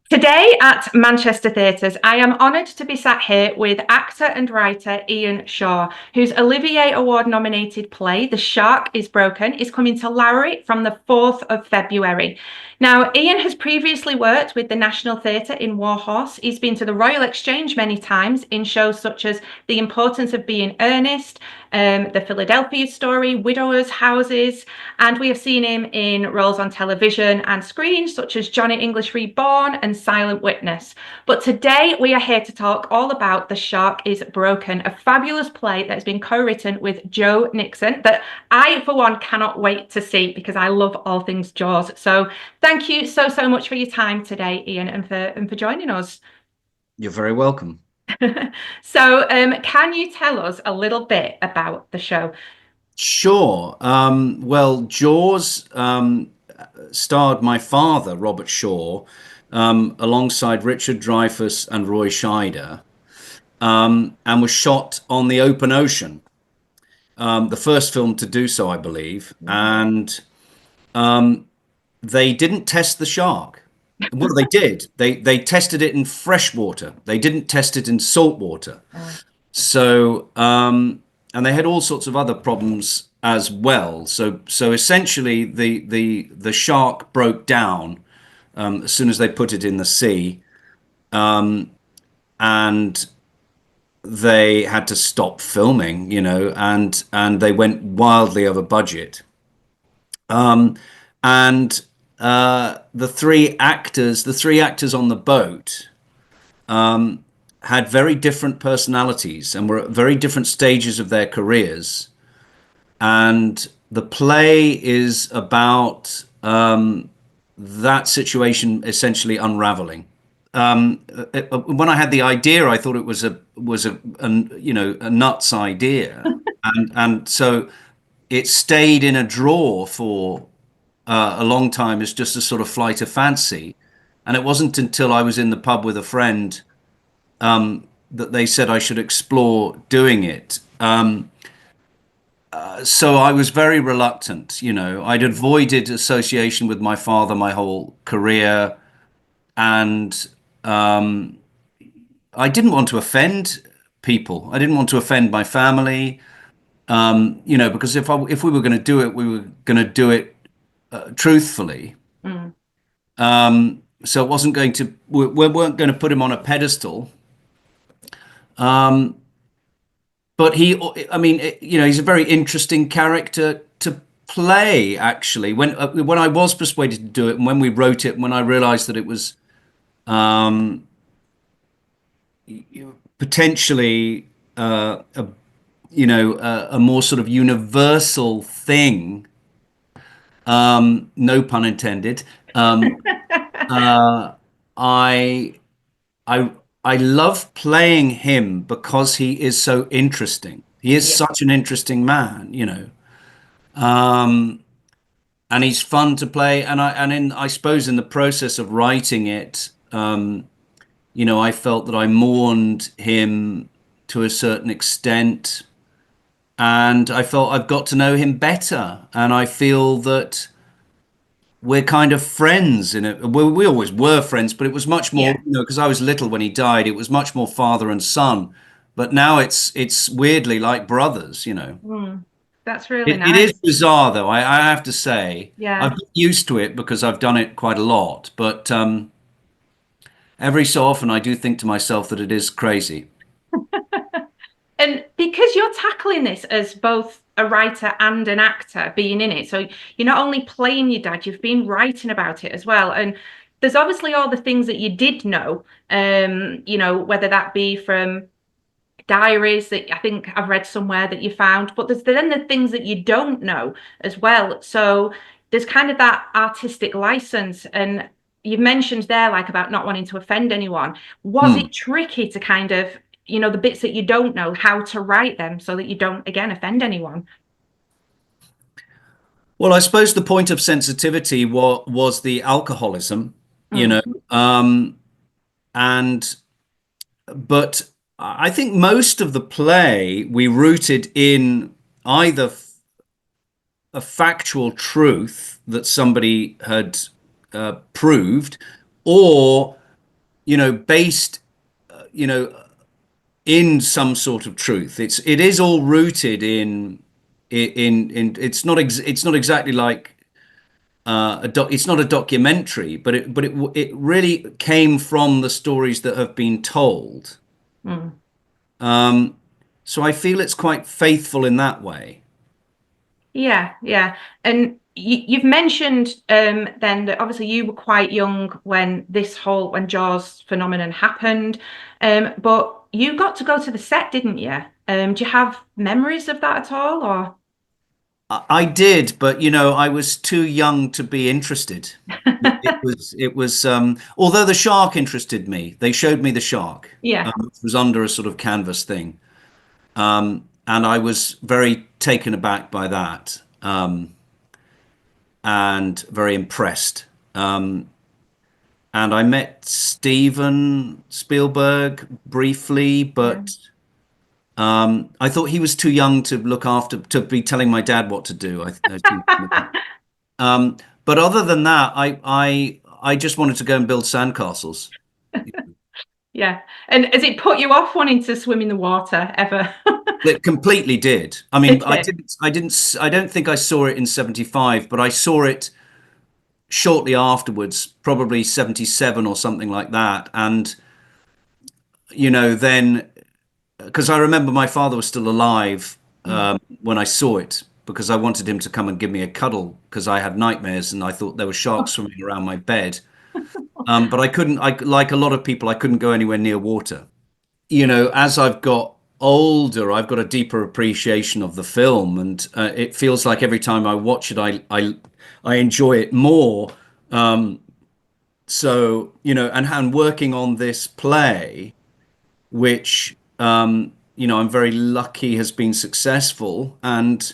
Today at Manchester Theatres, I am honoured to be sat here with actor and writer Ian Shaw, whose Olivier Award-nominated play, The Shark is Broken, is coming to Lowry from the 4th of February. Now, Ian has previously worked with the National Theatre in Warhorse. He's been to the Royal Exchange many times in shows such as The Importance of Being Earnest, The Philadelphia Story, Widowers' Houses, and we have seen him in roles on television and screen such as Johnny English Reborn and Silent Witness. But today we are here to talk all about The Shark is Broken, a fabulous play that has been co-written with Joe Nixon that I, for one, cannot wait to see because I love all things Jaws. So thank you so much for your time today, Ian, and for joining us. You're very welcome. So can you tell us a little bit about the show? Sure. Well, Jaws starred my father, Robert Shaw, alongside Richard Dreyfuss and Roy Scheider, and was shot on the open ocean. The first film to do so, I believe. And they didn't test the shark. Well, they did. They tested it in fresh water. They didn't test it in salt water. So, and they had all sorts of other problems as well. So essentially, the shark broke down as soon as they put it in the sea, and they had to stop filming, and they went wildly over budget. And the three actors on the boat had very different personalities and were at very different stages of their careers. And the play is about that situation essentially unraveling. When I had the idea, I thought it was a nuts idea, and so it stayed in a drawer for a long time as just a sort of flight of fancy. And it wasn't until I was in the pub with a friend that they said I should explore doing it. So I was very reluctant. I'd avoided association with my father my whole career, and I didn't want to offend people. I didn't want to offend my family. Because if we were going to do it, we were going to do it truthfully. Mm. So it wasn't going to, we weren't going to put him on a pedestal. But he's a very interesting character to play, actually. When I was persuaded to do it, and when we wrote it, when I realized that it was potentially a more sort of universal thing, no pun intended. I I I love playing him because he is so interesting. He is Yeah. such an interesting man. And he's fun to play. I suppose in the process of writing it, I felt that I mourned him to a certain extent, and I felt I've got to know him better, and I feel that we're kind of friends in it. We always were friends, but it was much more, Yeah. because I was little when he died. It was much more father and son. But now it's weirdly like brothers. Mm. That's really It is nice. bizarre though. I have to say, I've Yeah. got used to it because I've done it quite a lot. But every so often, I do think to myself that it is crazy. And because you're tackling this as both a writer and an actor being in it, so you're not only playing your dad, you've been writing about it as well. And there's obviously all the things that you did know, whether that be from diaries that I think I've read somewhere that you found, but there's then the things that you don't know as well. So there's kind of that artistic license. And you've mentioned there, like about not wanting to offend anyone. Was Hmm. it tricky to kind of, the bits that you don't know, how to write them so that you don't, again, offend anyone? Well, I suppose the point of sensitivity was the alcoholism, you Mm. know, um, and but I think most of the play we rooted in either a factual truth that somebody had proved, or based, you know, in some sort of truth. It is all rooted in it's not exactly like it's not a documentary, but it really came from the stories that have been told. Mm. So I feel it's quite faithful in that way. Yeah, yeah. And you've mentioned then that obviously you were quite young when when Jaws phenomenon happened. But you got to go to the set, didn't you? Do you have memories of that at all, or? I did, but I was too young to be interested. Although the shark interested me, they showed me the shark, Yeah, which was under a sort of canvas thing. And I was very taken aback by that, and very impressed. And I met Steven Spielberg briefly, yeah. but I thought he was too young to look after, to be telling my dad what to do. I think. Um, but other than that, I just wanted to go and build sandcastles. Yeah. And has it put you off wanting to swim in the water ever? It completely did. I mean, It did. I don't think I saw it in 75, but I saw it shortly afterwards, probably 77 or something like that. And, then, because I remember my father was still alive Mm. when I saw it, because I wanted him to come and give me a cuddle because I had nightmares and I thought there were sharks swimming around my bed. But I couldn't, like a lot of people, I couldn't go anywhere near water. As I've got older, I've got a deeper appreciation of the film, and it feels like every time I watch it, I enjoy it more. So, and working on this play, which I'm very lucky has been successful, and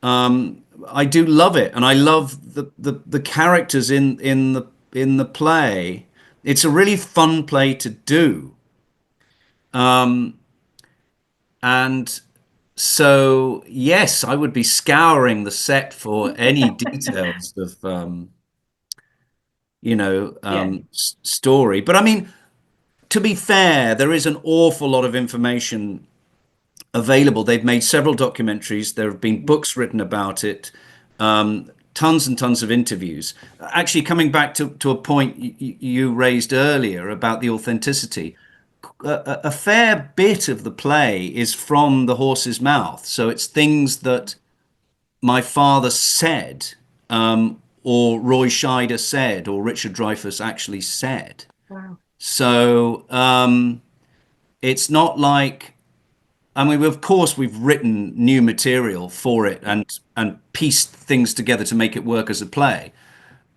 I do love it, and I love the characters in the play. It's a really fun play to do. And so, yes, I would be scouring the set for any details of, Yeah. story. But I mean, to be fair, there is an awful lot of information available. They've made several documentaries. There have been books written about it, tons and tons of interviews. Actually, coming back to a point you raised earlier about the authenticity, a fair bit of the play is from the horse's mouth. So it's things that my father said, or Roy Scheider said, or Richard Dreyfuss actually said. Wow. So it's not like, I mean, of course, we've written new material for it and pieced things together to make it work as a play.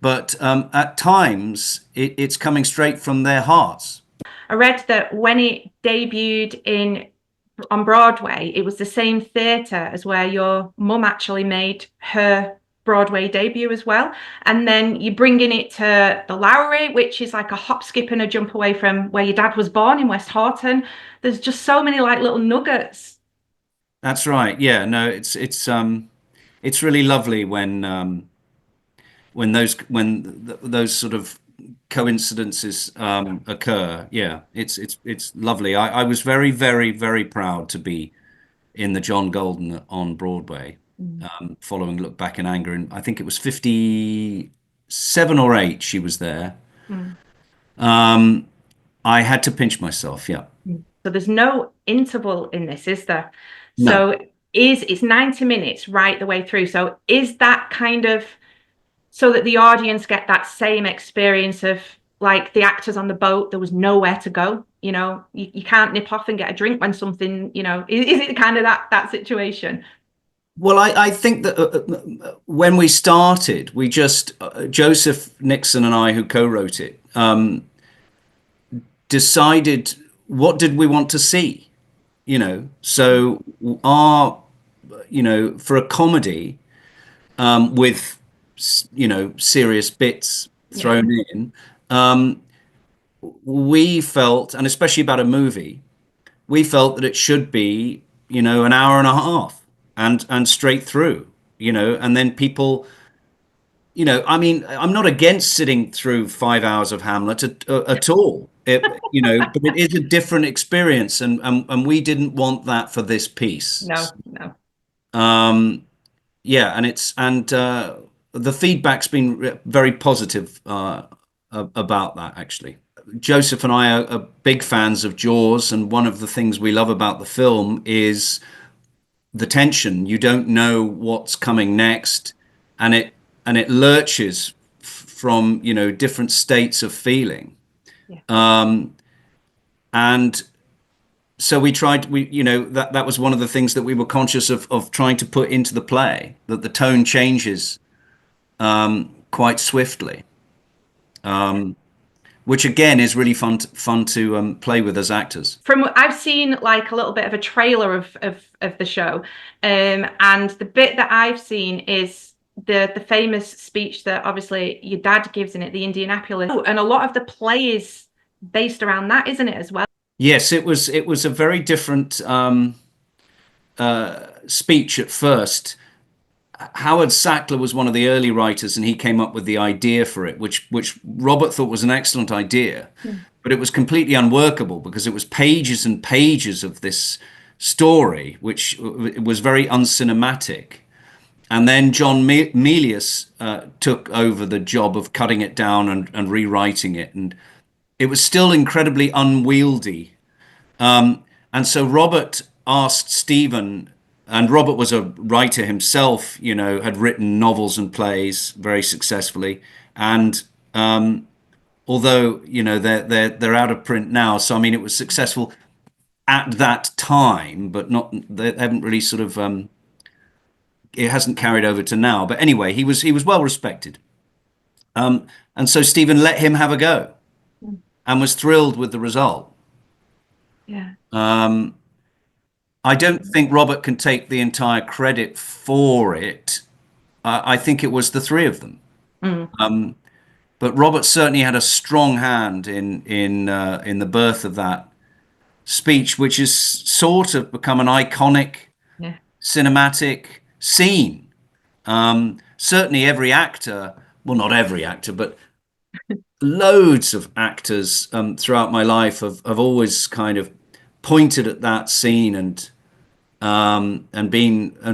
But at times, it's coming straight from their hearts. I read that when it debuted on Broadway, it was the same theatre as where your mum actually made her Broadway debut as well. And then you're bringing it to the Lowry, which is like a hop, skip, and a jump away from where your dad was born in West Horton. There's just so many like little nuggets. That's right. Yeah. No, it's really lovely when those sort of coincidences occur. Yeah, it's lovely. I was very, very, very proud to be in the John Golden on Broadway, Mm. following Look Back in Anger, and I think it was 57 or 8 she was there. Mm. I had to pinch myself. Yeah. Mm. So there's no interval in this, is there? No. So it's 90 minutes right the way through. So is that kind of so that the audience get that same experience of like the actors on the boat, there was nowhere to go. You can't nip off and get a drink when something, is it kind of that situation? Well, I think that when we started, we just Joseph Nixon and I, who co-wrote it, decided what did we want to see. So our for a comedy, with serious bits Yeah. thrown in, we felt, and especially about a movie, we felt that it should be an hour and a half and straight through, and then people, I mean, I'm not against sitting through 5 hours of Hamlet at all. It, but it is a different experience, and we didn't want that for this piece. No, no. Yeah, and the feedback's been very positive about that, actually. Joseph and I are big fans of Jaws, and one of the things we love about the film is the tension. You don't know what's coming next, and it lurches from different states of feeling. Yeah. And so that was one of the things that we were conscious of trying to put into the play, that the tone changes quite swiftly, which again is really fun to play with as actors. I've seen like a little bit of a trailer of the show, and the bit that I've seen is the famous speech that obviously your dad gives in it, the Indianapolis, and a lot of the play is based around that, isn't it, as well? Yes, it was a very different speech at first. Howard Sackler was one of the early writers, and he came up with the idea for it, which Robert thought was an excellent idea, but it was completely unworkable because it was pages and pages of this story, which was very uncinematic. And then John Milius took over the job of cutting it down and rewriting it, and it was still incredibly unwieldy. And so Robert asked Stephen, and Robert was a writer himself, had written novels and plays very successfully. And although, they're out of print now, so I mean, it was successful at that time, but they haven't really sort of, it hasn't carried over to now. But anyway, he was well respected. And so Stephen let him have a go and was thrilled with the result. Yeah. I don't think Robert can take the entire credit for it. I think it was the three of them. But Robert certainly had a strong hand in the birth of that speech, which has sort of become an iconic cinematic scene. Certainly every actor, well, not every actor, but loads of actors throughout my life have always kind of pointed at that scene and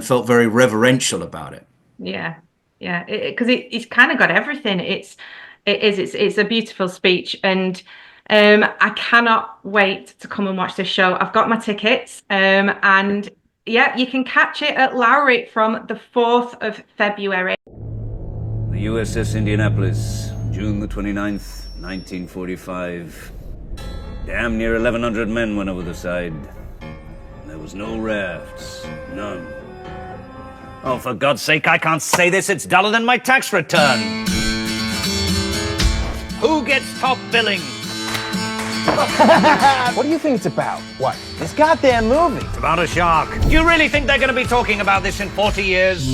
felt very reverential about it. Yeah, because it's kind of got everything. It's a beautiful speech, and I cannot wait to come and watch this show. I've got my tickets, and yeah, you can catch it at Lowry from the 4th of February. The USS Indianapolis, June the 29th, 1945. Damn near 1,100 men went over the side. There was no rafts, none. Oh, for God's sake, I can't say this. It's duller than my tax return. Who gets top billing? What do you think it's about? What? This goddamn movie. It's about a shark. Do you really think they're going to be talking about this in 40 years?